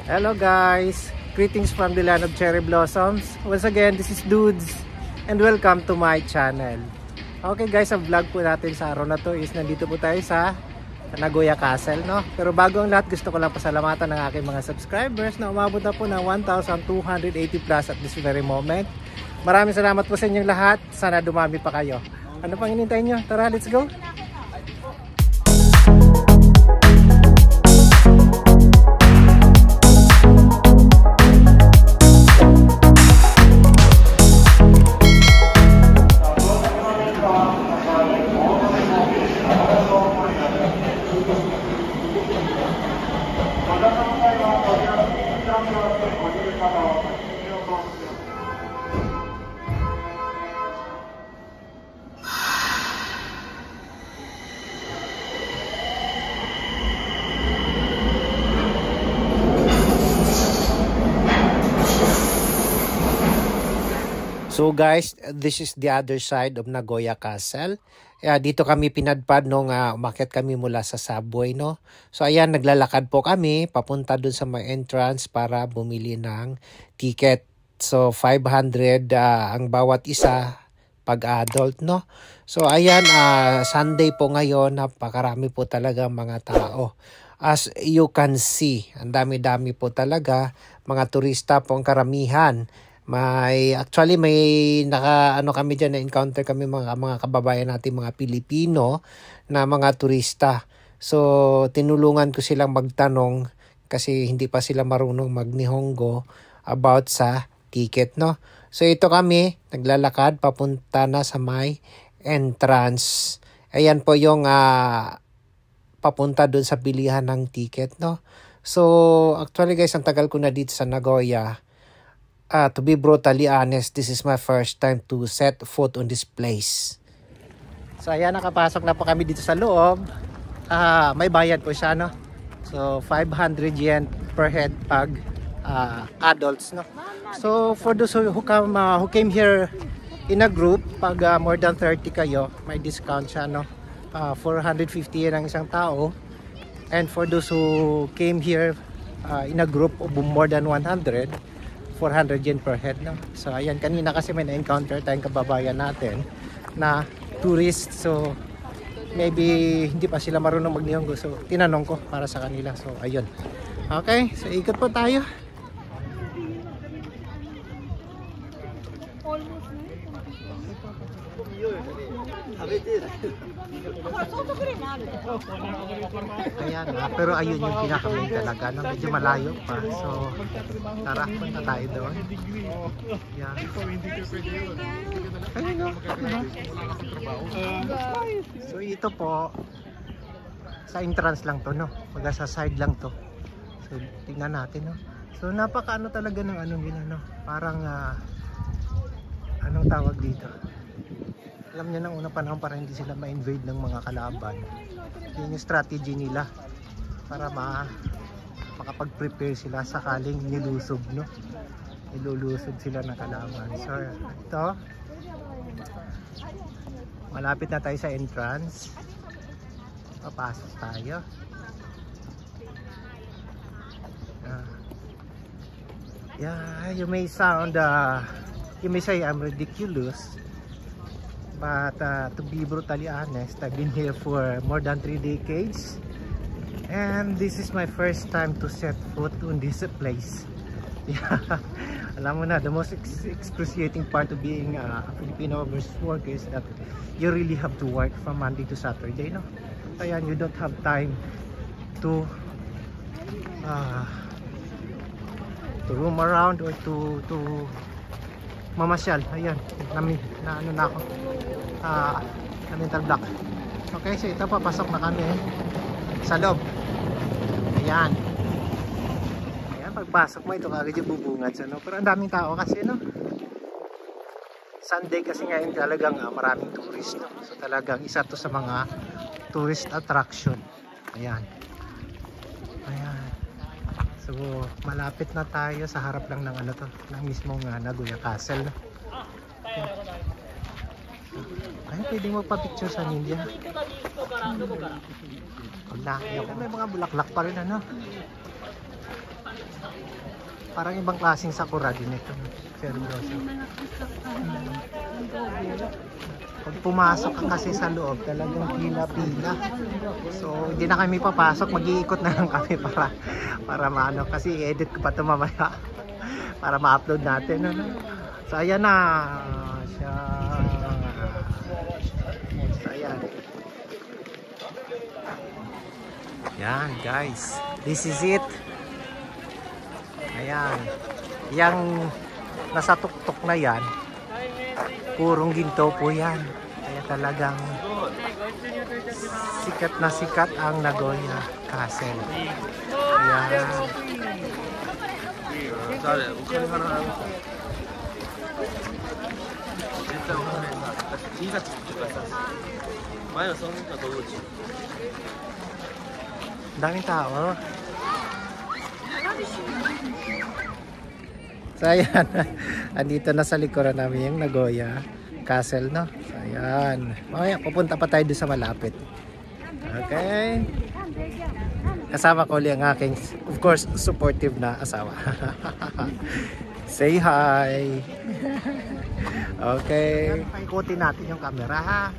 Hello guys, greetings from the land of cherry blossoms. Once again, this is Dudes and welcome to my channel. Okay guys, ang vlog po natin sa araw na to is nandito po tayo sa Nagoya Castle, no? Pero bago ang lahat, gusto ko lang pasalamatan ng aking mga subscribers na umabot na po ng 1,280 plus at this very moment. Maraming salamat po sa inyong lahat. Sana dumami pa kayo. Ano pang hinintay nyo? Tara, let's go! So guys, this is the other side of Nagoya Castle. Dito kami pinadpad nung umakyat kami mula sa subway, no? So ayan, naglalakad po kami papunta dun sa may entrance para bumili ng ticket. So 500 ang bawat isa pag adult, no? So ayan, Sunday po ngayon, napakarami po talaga mga tao. As you can see, ang dami-dami po talaga, mga turista po ang karamihan. Actually may kami diyan na encounter kami mga kababayan natin mga Pilipino na mga turista. So tinulungan ko silang magtanong kasi hindi pa sila marunong mag-Nihongo about sa ticket, no. So ito kami naglalakad papunta na sa may entrance. Ayan po yung papunta doon sa bilihan ng ticket, no. So actually guys, ang tagal ko na dito sa Nagoya. To be brutally honest, this is my first time to set foot on this place. So ayan, nakapasok na po kami dito sa loob. May bayad po siya, no? So 500 yen per head pag adults, no? So for those who came here in a group, pag more than 30 kayo, may discount siya, no? 450 yen ang isang tao. And for those who came here in a group of more than 100, 400 yen per head, no? So ayan, kanina kasi may na-encounter tayong kababayan natin na tourist. So maybe hindi pa sila marunong mag-Nihongo. So tinanong ko para sa kanila. So ayun. Okay, so ikot po tayo. Ayan, pero ayun yung pinakamain talaga, no? Medyo malayo pa. So tara, punta tayo doon. Yan. Ayun, no? So ito po sa entrance lang to, no? Maga sa side lang to. So tingnan natin, no? So napakaano talaga ng ano nila, no? Parang anong tawag dito? Alam niyo, nang una panahon para hindi sila ma-invade ng mga kalaban. Yun yung strategy nila para makapag-prepare sila sakaling nilusob, no? Nilulusob sila ng kalaban. So ito, malapit na tayo sa entrance. Papasok tayo. Yeah, you may say I'm ridiculous. But to be brutally honest, I've been here for more than 3 decades. And this is my first time to set foot on this place. Yeah. Alam mo na, the most excruciating part of being a Filipino worker is that you really have to work from Monday to Saturday, no? Kaya you don't have time to roam around or to mamasyal. Ayan, ano na ako, mental block. Okay, so ito, papasok na kami sa loob. Ayan, pagpasok mo, ito kagad yung bubungad, no? Pero ang daming tao kasi, no? Sunday kasi ngayon talagang maraming tourist, no? So talagang isa to sa mga tourist attraction. Ayan. So malapit na tayo sa harap lang ng ng mismong Nagoya Castle. Ay, pwedeng magpa-picture sa ninja. Pag nakakaya ko, may mga bulaklak pa rin, ano. Parang ibang klaseng sakura din ito. Seryoso. Pag pumasok ka kasi sa loob, talagang pila-pila. So, hindi na kami papasok. Mag-iikot na lang kami para maano. Kasi i-edit ko pa ito mamaya. Para ma-upload natin. Ano? So, ayan na. Siya. So, ayan. Yan, guys. This is it. Ayan. Yang nasa tuktok na yan, purong ginto po yan. Kaya talagang sikat ang Nagoya Castle. Ayan. Daming tao. So ayan, andito na sa likuran namin yung Nagoya Castle, no? So ayan, mamaya pupunta pa tayo doon sa malapit. Okay. Kasama ko ulit ang aking, of course, supportive na asawa. Say hi. Okay. Paikutin natin yung camera, ha?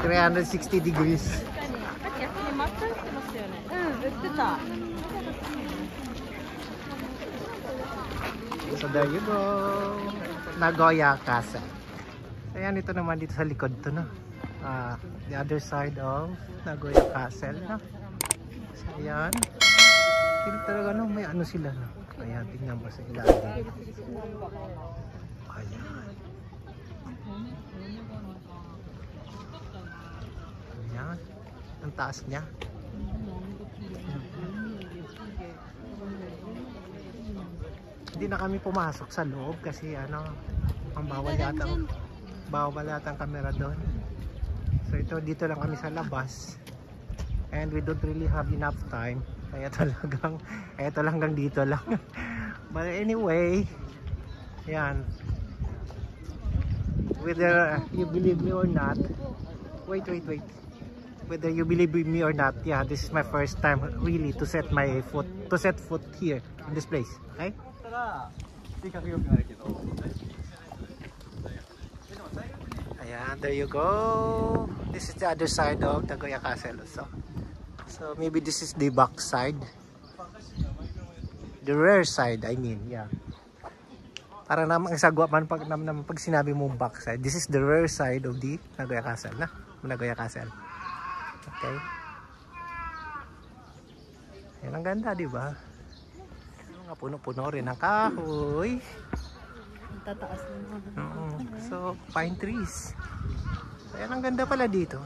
360 degrees. So there you go, Nagoya Castle. So ayan, ito naman dito sa likod to, no? The other side of Nagoya Castle, no? So ayan, talaga, no? May ano sila, no? Ayan, tingnan mo sa ilalim. Ayan. Ayan, ang taas niya. Hindi na kami pumasok sa loob kasi ano, ang bawal yata ang camera doon. So dito lang kami sa labas. And we don't really have enough time. Kaya talagang eto lang, hanggang dito lang. But anyway, yan. Whether you believe me or not, wait. Whether you believe me or not, yeah, this is my first time really to set foot here in this place. Okay? Ayan, there you go. This is the other side of Nagoya Castle also. So maybe this is the back side, the rear side, I mean, yeah. Para namang isagwa man pag sinabi mo back side, this is the rear side of the Nagoya Castle, na? Nagoya Castle. Okay. Yan ang ganda, di ba? Mga puno-puno rin ang kahoy. Tataas naman. So, pine trees. Ayan, ang ganda pala dito.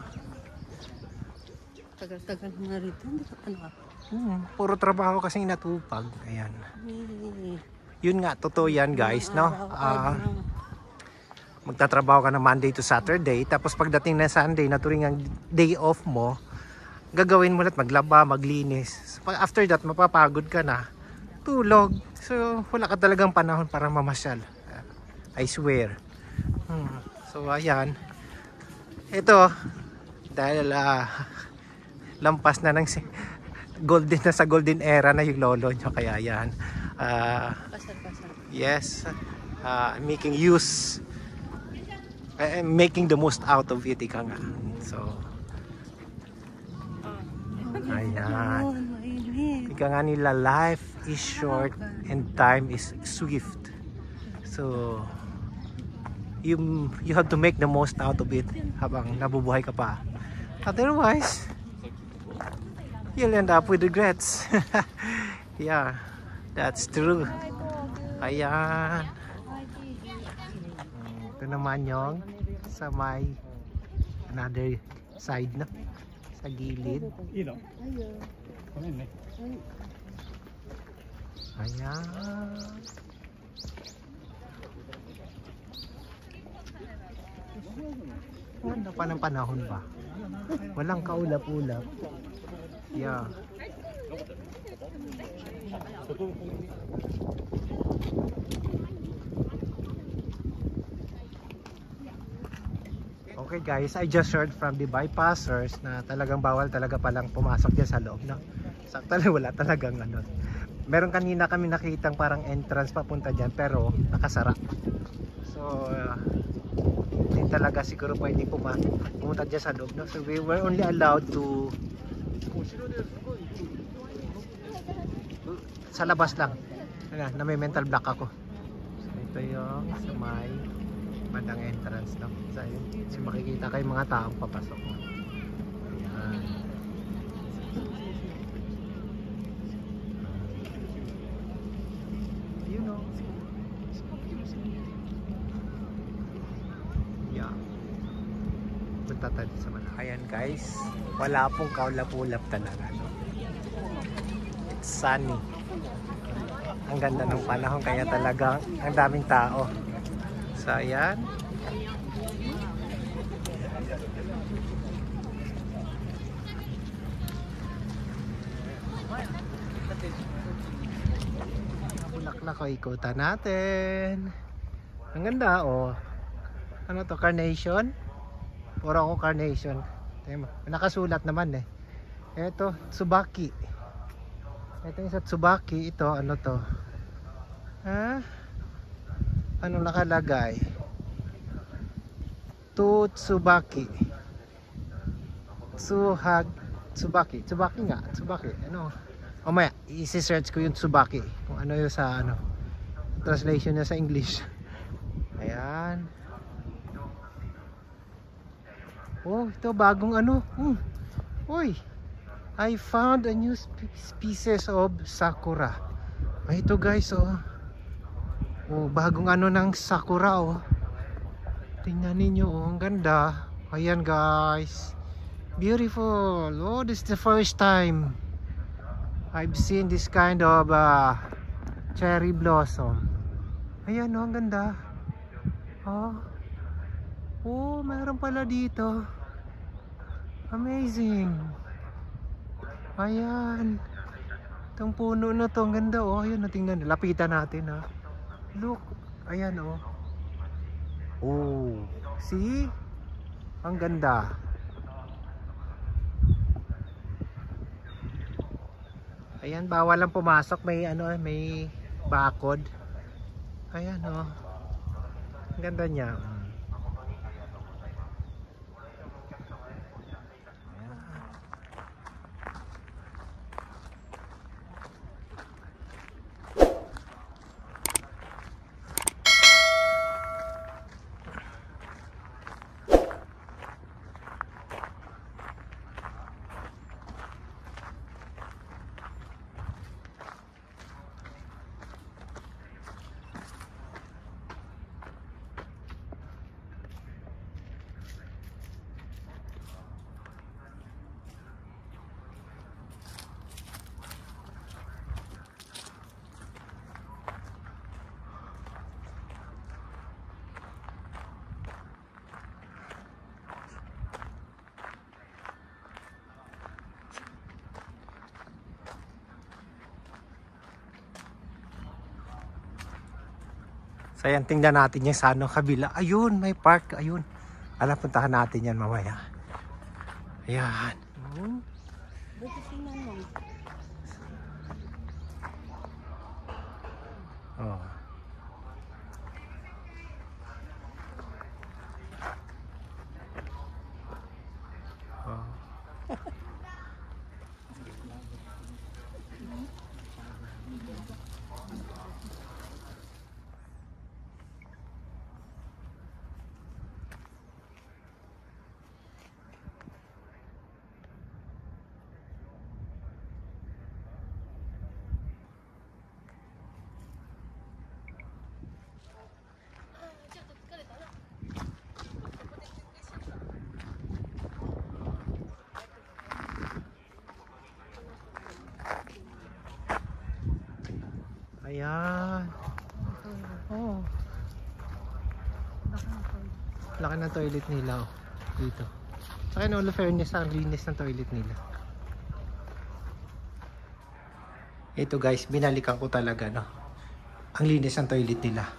Tagal-tagal nga rito. Puro trabaho kasing natupag. Ayan. Yun nga, totoo yan, guys, no? Magtatrabaho ka na Monday to Saturday, tapos pagdating na Sunday, naturing ang day off mo, gagawin mo lahat, maglaba, maglinis. After that, mapapagod ka na. Tulog. So, wala ka talagang panahon para mamasyal. I swear. So, ayan. Ito, dahil lampas na ng sa golden era na yung lolo nyo. Kaya yan. Yes. Making the most out of it. Ika nga. So, ayan. Ika nga nila, life is short and time is swift. So you have to make the most out of it habang nabubuhay ka pa. Otherwise, you'll end up with regrets. Yeah, that's true. Ayan. Ito naman yung sa may another side, na sa gilid. Ayan. Ganda pa ng panahon ba? Walang kaulap-ulap. Yeah. Okay guys, I just heard from the bypassers na talagang bawal talaga palang pumasok dyan sa loob, no? Sakto lang, wala talagang ano, Meron kanina kami nakitang parang entrance papunta dyan pero nakasara. So hindi talaga siguro pwede pumunta dyan sa loob, no? So we were only allowed to sa labas lang na may mental block ako. So ito yung sa may bandang entrance, no? So makikita kayo mga taong papasok, no? Ayan. You know. Yeah. Punta tayo sa Manila. Ayan guys, wala pong kaulap-ulap talaga, no? It's sunny. Ang ganda ng panahon kaya talagang ang daming tao. So ayan. Bulaklak o ikutan natin. Ang ganda, oh. Ano to, carnation? Puro ako carnation. Nakasulat naman eh. Ito, Tsubaki. Ito yung sa Tsubaki. Ito, ano to? Ha? Anong nakalagay? To Tsubaki. Tsubaki. Tsubaki nga. Tsubaki. Ano? O maya, isi-search ko yung Tsubaki. Kung ano yung sa ano. Translation niya sa English. Ayan. Oh, ito bagong ano. Uy. I found a new species of sakura. Ay, ito guys, oh. Oh, bagong ano ng sakura, oh. Tingnan ninyo, oh. Ang ganda. Ayan guys. Beautiful. Oh, this is the first time I've seen this kind of cherry blossom. Ayan, oh. Ang ganda. Oh. Oh, mayroon pala dito. Amazing. Ayan. Itong puno na to, ang ganda, oh. Ayun, tingnan, lapitan natin, ha. Look, ayan, oh. Oh, see? Ang ganda. Ayan, bawal lang pumasok, may ano, may bakod. Ayan, oh. Ang ganda niya. So ayan, tingnan natin yung sa ano, kabila. Ayun, may park. Ayun. Alam, puntahan natin yan mamaya. Ayan. Buti tingnan mo. Oh. Oh. Ayan. Oh. Laki ng toilet nila, oh. Dito. Saka in all fairness, ang linis ng toilet nila. Ito guys, binalikan ko talaga, no. Ang linis ng toilet nila.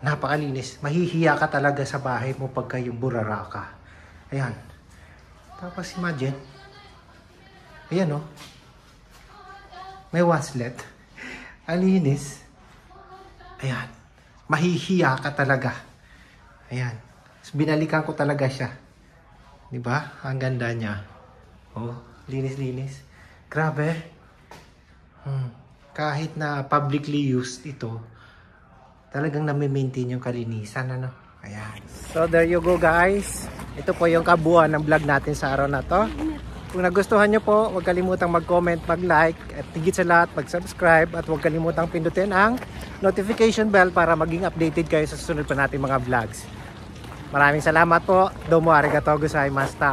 Napakalinis. Mahihiya ka talaga sa bahay mo pagka yung burara ka. Ayan. Tapos imagine. Ayan, oh. May waslet. Alinis. Ayan. Mahihiya ka talaga. Ayan. So, binalikan ko talaga siya. Diba? Ang ganda niya. Oh, linis-linis. Grabe. Kahit na publicly used ito, talagang nami-maintain yung kalinisan, ano? Ayan. So, there you go, guys. Ito po yung kabuuan ng vlog natin sa araw na to. Kung nagustuhan nyo po, huwag kalimutang mag-comment, mag-like, at higit sa lahat, mag-subscribe, at huwag kalimutang pindutin ang notification bell para maging updated kayo sa susunod pa nating mga vlogs. Maraming salamat po. Domo arigatou gozaimashita.